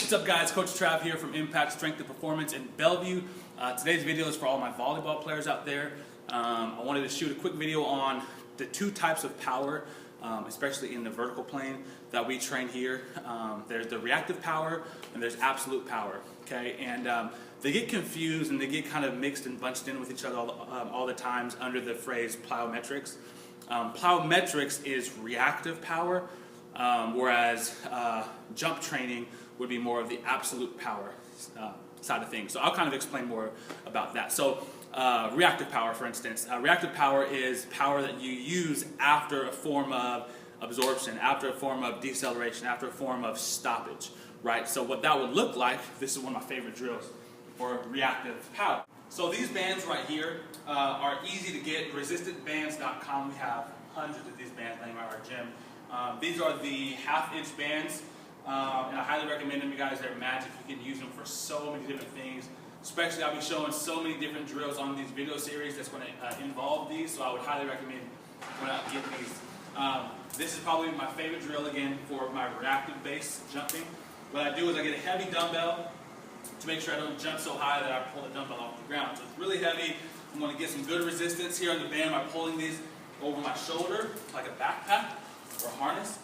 What's up guys, Coach Trav here from Impact Strength and Performance in Bellevue. Today's video is for all my volleyball players out there. I wanted to shoot a quick video on the two types of power, especially in the vertical plane, that we train here. There's the reactive power and there's absolute power, okay? And they get confused and they get kind of mixed and bunched in with each other all the times under the phrase plyometrics. Plyometrics is reactive power, whereas jump training would be more of the absolute power side of things. So I'll kind of explain more about that. So reactive power, for instance. Reactive power is power that you use after a form of absorption, after a form of deceleration, after a form of stoppage, right? So what that would look like, this is one of my favorite drills for reactive power. So these bands right here are easy to get. Resistantbands.com, we have hundreds of these bands laying around our gym. These are the half-inch bands, and I highly recommend them, you guys. They're magic. You can use them for so many different things. Especially, I'll be showing so many different drills on these video series that's going to involve these, so I would highly recommend going out and getting these. This is probably my favorite drill, again, for my reactive base jumping. What I do is I get a heavy dumbbell to make sure I don't jump so high that I pull the dumbbell off the ground. So it's really heavy. I'm going to get some good resistance here on the band by pulling these over my shoulder like a backpack or harness.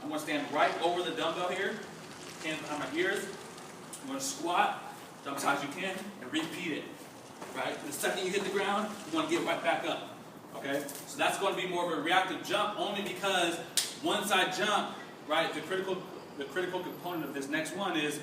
I'm going to stand right over the dumbbell here, hands behind my ears. I'm going to squat, jump as high as you can, and repeat it. Right? The second you hit the ground, you want to get right back up. Okay? So that's going to be more of a reactive jump, only because once I jump, right, the critical component of this next one is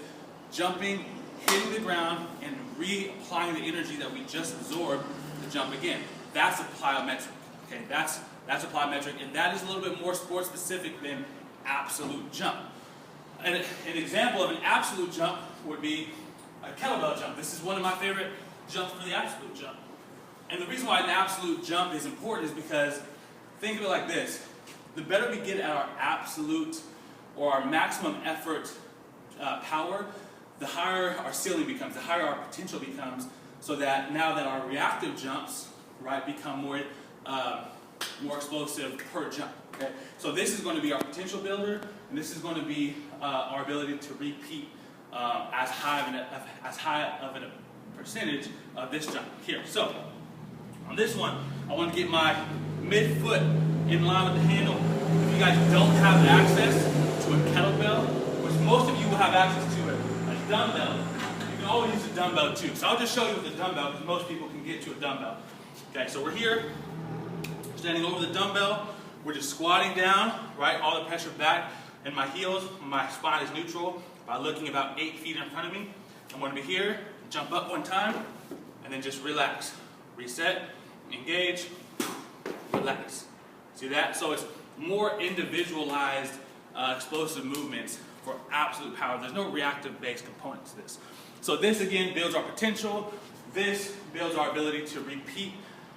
jumping, hitting the ground, and reapplying the energy that we just absorbed to jump again. That's a plyometric. Okay? That's a plyometric, and that is a little bit more sport specific than absolute jump. And an example of an absolute jump would be a kettlebell jump. This is one of my favorite jumps for the absolute jump. And the reason why an absolute jump is important is because, think of it like this: the better we get at our absolute or our maximum effort power, the higher our ceiling becomes, the higher our potential becomes, so that now that our reactive jumps, right, become more explosive per jump. Okay? So this is going to be our potential builder, and this is going to be our ability to repeat as high of a percentage of this jump here. So on this one, I want to get my mid-foot in line with the handle. If you guys don't have access to a kettlebell, which most of you will have access to a dumbbell, you can always use a dumbbell too. So I'll just show you with the dumbbell, because most people can get to a dumbbell. Okay, so we're here, standing over the dumbbell. We're just squatting down, right? All the pressure back in my heels. My spine is neutral by looking about 8 feet in front of me. I'm going to be here, jump up one time, and then just relax. Reset, engage, relax. See that? So it's more individualized explosive movements for absolute power. There's no reactive based component to this. So this again builds our potential. This builds our ability to repeat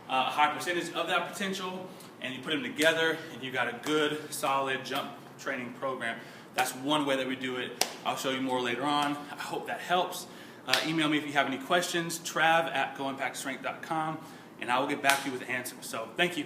a high percentage of that potential, and you put them together and you got a good solid jump training program. That's one way that we do it. I'll show you more later on. I hope that helps. Email me if you have any questions, trav@goimpactstrength.com, and I will get back to you with answers. So thank you.